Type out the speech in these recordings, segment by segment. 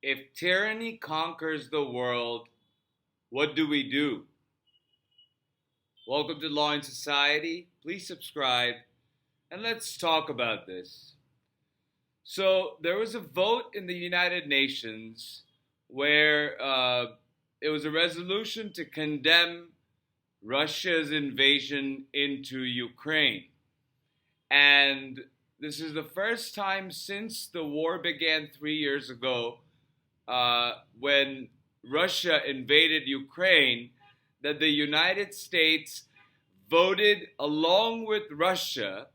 If tyranny conquers the world, what do we do? Welcome to Law and Society. Please subscribe and let's talk about this. So, there was a vote in the United Nations where it was a resolution to condemn Russia's invasion into Ukraine. And this is the first time since the war began 3 years ago, when Russia invaded Ukraine, that the United States voted along with Russia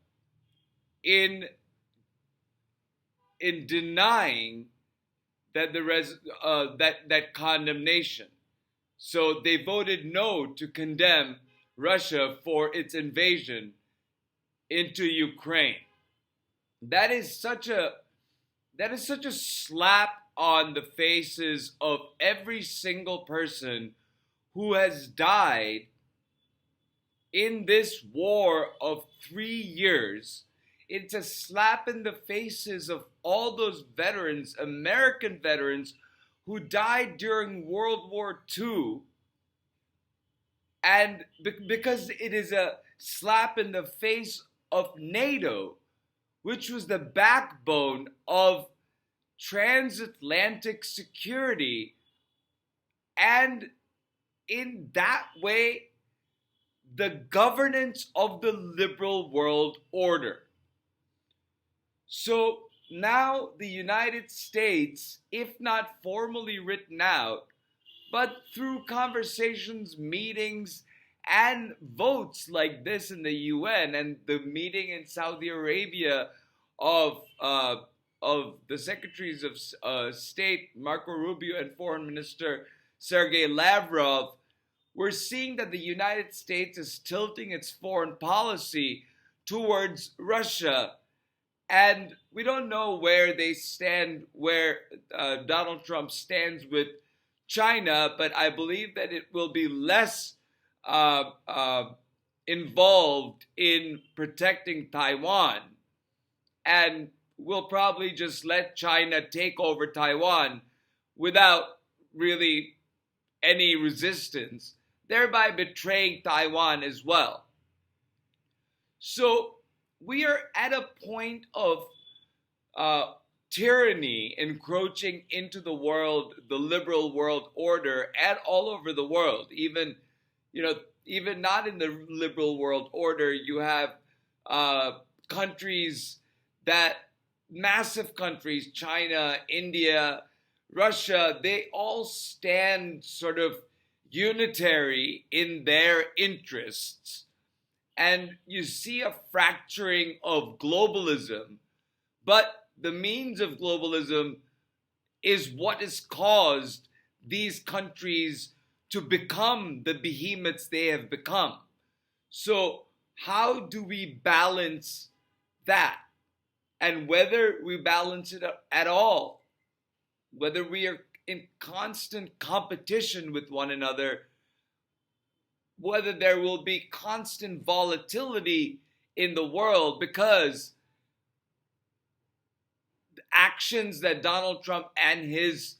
in denying that condemnation. So they voted no to condemn Russia for its invasion into Ukraine. That is such a slap on the faces of every single person who has died in this war of 3 years. It's a slap in the faces of all those veterans, American veterans, who died during World War II. And because it is a slap in the face of NATO, which was the backbone of transatlantic security, and in that way, the governance of the liberal world order. So now the United States, if not formally written out, but through conversations, meetings, and votes like this in the UN and the meeting in Saudi Arabia of the Secretaries of State Marco Rubio and Foreign Minister Sergei Lavrov, we're seeing that the United States is tilting its foreign policy towards Russia. And we don't know where they stand, where Donald Trump stands with China, but I believe that it will be less involved in protecting Taiwan, and will probably just let China take over Taiwan without really any resistance, thereby betraying Taiwan as well. So we are at a point of tyranny encroaching into the world, the liberal world order, and all over the world. Even not in the liberal world order, you have countries massive countries, China, India, Russia, they all stand sort of unitary in their interests. And you see a fracturing of globalism, but the means of globalism is what has caused these countries to become the behemoths they have become. So how do we balance that? And whether we balance it at all, whether we are in constant competition with one another, whether there will be constant volatility in the world, because the actions that Donald Trump and his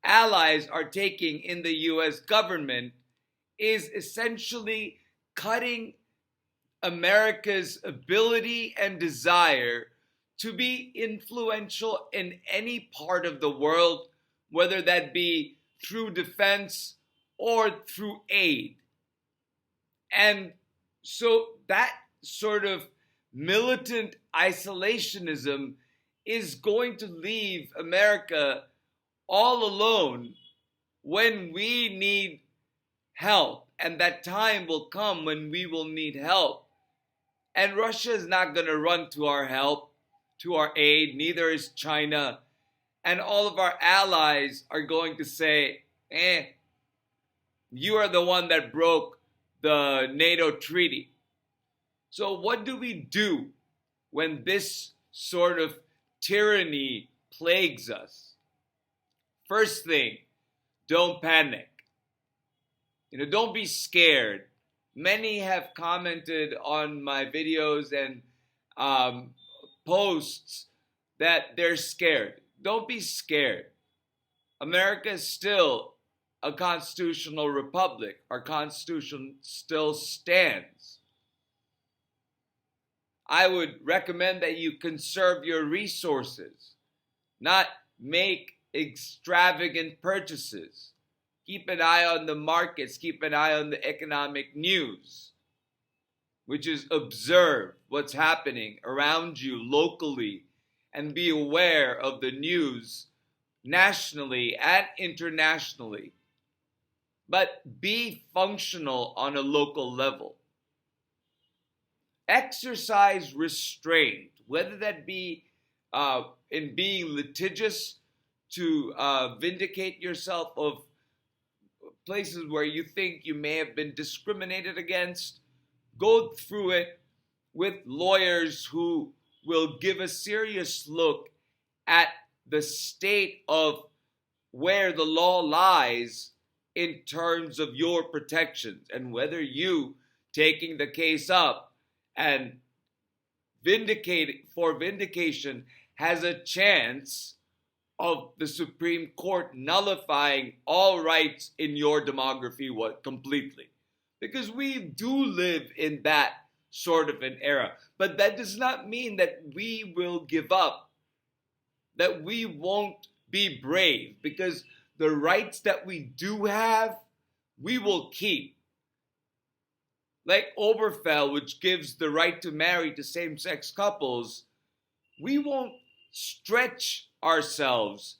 allies are taking in the US government is essentially cutting America's ability and desire to be influential in any part of the world, whether that be through defense or through aid. And so that sort of militant isolationism is going to leave America all alone when we need help. And that time will come when we will need help. And Russia is not going to run to our help, to our aid, neither is China. And all of our allies are going to say, you are the one that broke the NATO treaty. So what do we do when this sort of tyranny plagues us? First thing, don't panic. Don't be scared. Many have commented on my videos and posts that they're scared. Don't be scared. America is still a constitutional republic. Our Constitution still stands. I would recommend that you conserve your resources, not make extravagant purchases. Keep an eye on the markets, keep an eye on the economic news, which is observe what's happening around you locally and be aware of the news nationally and internationally. But be functional on a local level. Exercise restraint, whether that be in being litigious to vindicate yourself of places where you think you may have been discriminated against. Go through it with lawyers who will give a serious look at the state of where the law lies in terms of your protections and whether you taking the case up and vindication has a chance of the Supreme Court nullifying all rights in your demography completely. Because we do live in that sort of an era. But that does not mean that we will give up, that we won't be brave, because the rights that we do have, we will keep. Like Obergefell, which gives the right to marry to same-sex couples, we won't stretch ourselves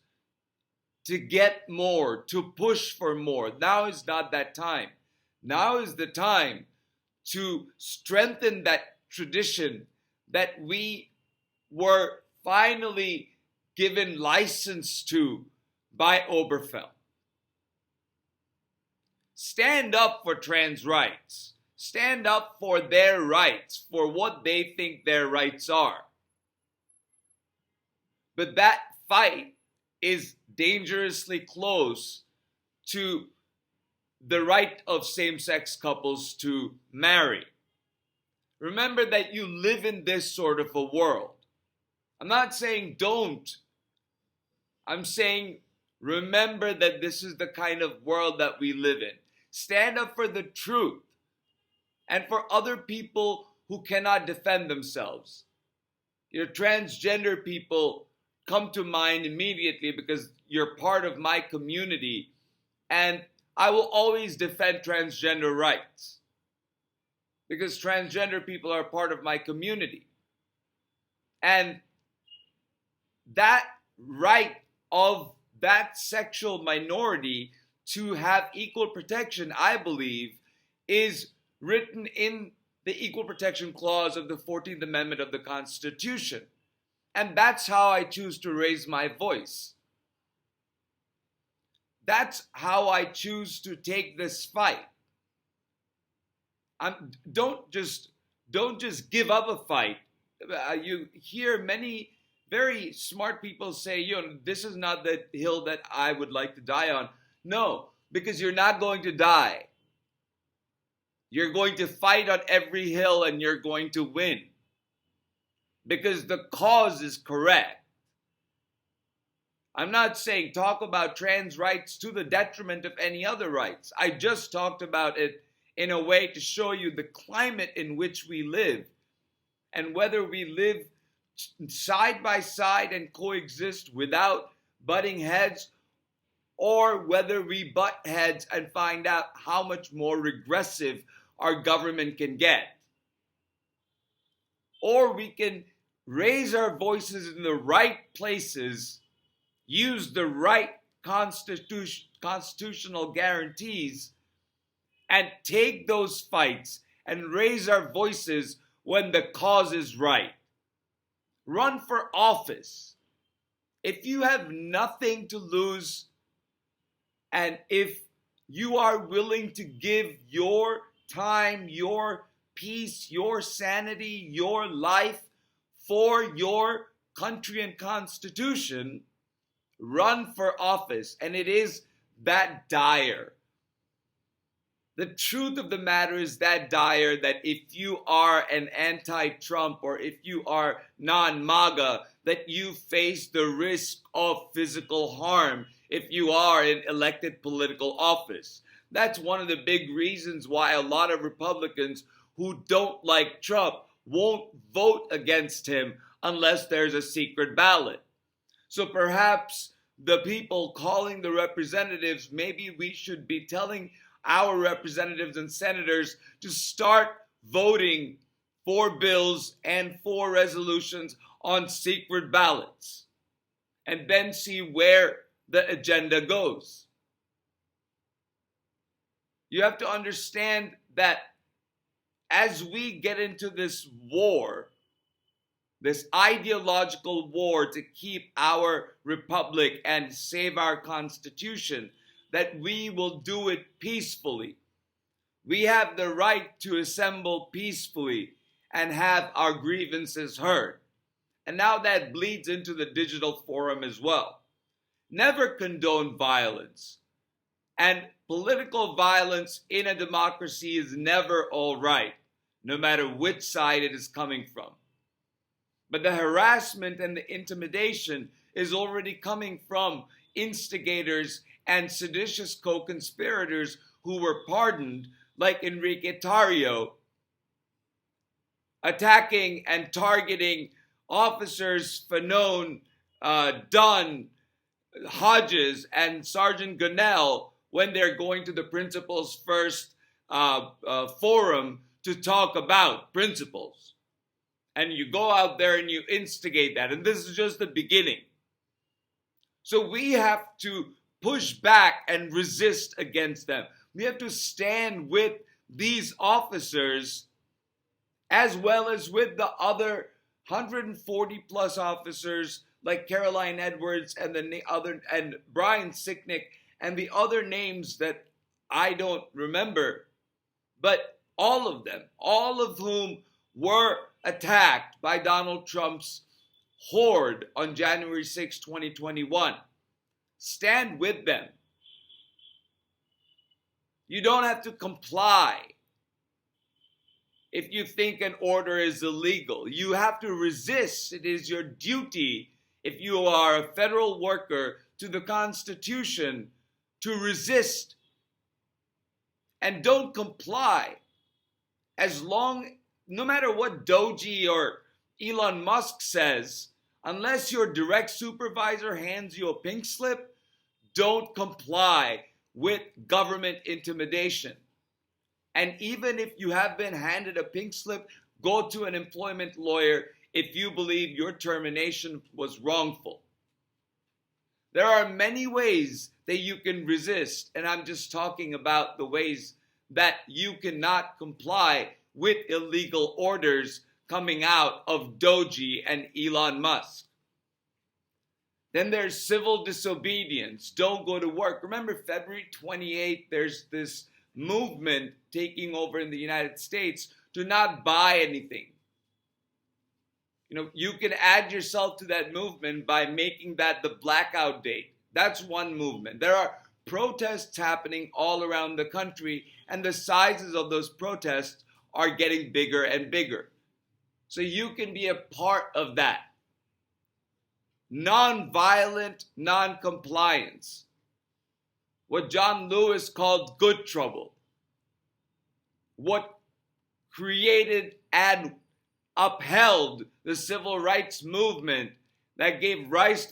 to get more, to push for more. Now is not that time. Now is the time to strengthen that tradition that we were finally given license to by Obergefell. Stand up for trans rights. Stand up for their rights, for what they think their rights are. But that fight is dangerously close to the right of same-sex couples to marry. Remember that you live in this sort of a world. I'm not saying don't. I'm saying remember that this is the kind of world that we live in. Stand up for the truth and for other people who cannot defend themselves. Your transgender people come to mind immediately because you're part of my community, and I will always defend transgender rights because transgender people are part of my community. And that right of that sexual minority to have equal protection, I believe, is written in the Equal Protection Clause of the 14th Amendment of the Constitution. And that's how I choose to raise my voice. That's how I choose to take this fight. Don't just give up a fight. You hear many very smart people say, this is not the hill that I would like to die on. No, because you're not going to die. You're going to fight on every hill and you're going to win. Because the cause is correct. I'm not saying talk about trans rights to the detriment of any other rights. I just talked about it in a way to show you the climate in which we live and whether we live side by side and coexist without butting heads, or whether we butt heads and find out how much more regressive our government can get. Or we can raise our voices in the right places, use the right constitutional guarantees, and take those fights and raise our voices when the cause is right. Run for office. If you have nothing to lose, and if you are willing to give your time, your peace, your sanity, your life for your country and constitution, run for office. And it is that dire. The truth of the matter is that dire that if you are an anti-Trump or if you are non-MAGA, that you face the risk of physical harm if you are in elected political office. That's one of the big reasons why a lot of Republicans who don't like Trump won't vote against him unless there's a secret ballot. So perhaps the people calling the representatives, maybe we should be telling our representatives and senators to start voting for bills and for resolutions on secret ballots, and then see where the agenda goes. You have to understand that as we get into this war, this ideological war to keep our republic and save our Constitution, that we will do it peacefully. We have the right to assemble peacefully and have our grievances heard. And now that bleeds into the digital forum as well. Never condone violence. And political violence in a democracy is never all right, no matter which side it is coming from. But the harassment and the intimidation is already coming from instigators and seditious co-conspirators who were pardoned, like Enrique Tarrio, attacking and targeting officers Fanone, Dunn, Hodges, and Sergeant Gunnell when they're going to the principal's first forum to talk about principles. And you go out there and you instigate that. And this is just the beginning. So we have to push back and resist against them. We have to stand with these officers as well as with the other 140 plus officers like Caroline Edwards and and Brian Sicknick and the other names that I don't remember, but all of them, all of whom were attacked by Donald Trump's horde on January 6, 2021. Stand with them. You don't have to comply if you think an order is illegal. You have to resist. It is your duty, if you are a federal worker, to the Constitution to resist. And don't comply. No matter what Doji or Elon Musk says, unless your direct supervisor hands you a pink slip, don't comply with government intimidation. And even if you have been handed a pink slip, go to an employment lawyer if you believe your termination was wrongful. There are many ways that you can resist, and I'm just talking about the ways that you cannot comply with illegal orders coming out of Doji and Elon Musk. Then there's civil disobedience. Don't go to work. Remember, February 28th, there's this movement taking over in the United States to not buy anything. You can add yourself to that movement by making that the blackout date. That's one movement. There are protests happening all around the country, and the sizes of those protests are getting bigger and bigger. So you can be a part of that. Non-violent non-compliance. What John Lewis called good trouble. What created and upheld the civil rights movement that gave rise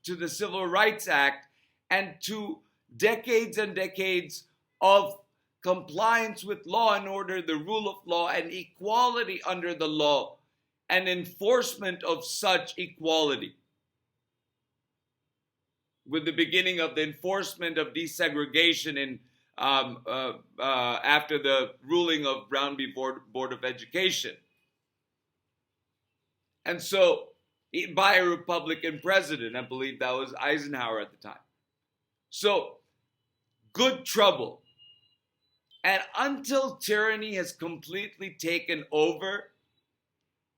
to the Civil Rights Act and to decades and decades of compliance with law and order, the rule of law, and equality under the law, and enforcement of such equality. With the beginning of the enforcement of desegregation in after the ruling of Brown v. Board of Education. And so, by a Republican president, I believe that was Eisenhower at the time. So, good trouble. And until tyranny has completely taken over,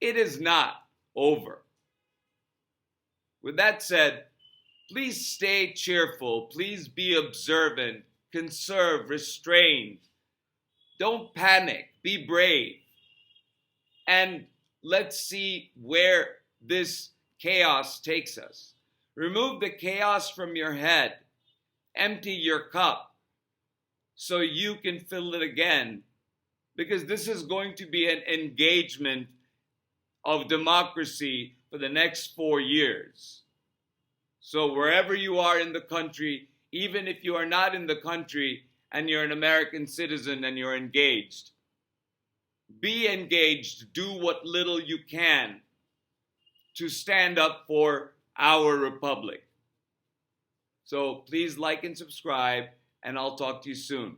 it is not over. With that said, please stay cheerful. Please be observant, conserve, restrained. Don't panic. Be brave. And let's see where this chaos takes us. Remove the chaos from your head. empty your cup so you can fill it again, because this is going to be an engagement of democracy for the next 4 years. So wherever you are in the country, even if you are not in the country and you're an American citizen and you're engaged, be engaged, do what little you can to stand up for our republic. So please like and subscribe, and I'll talk to you soon.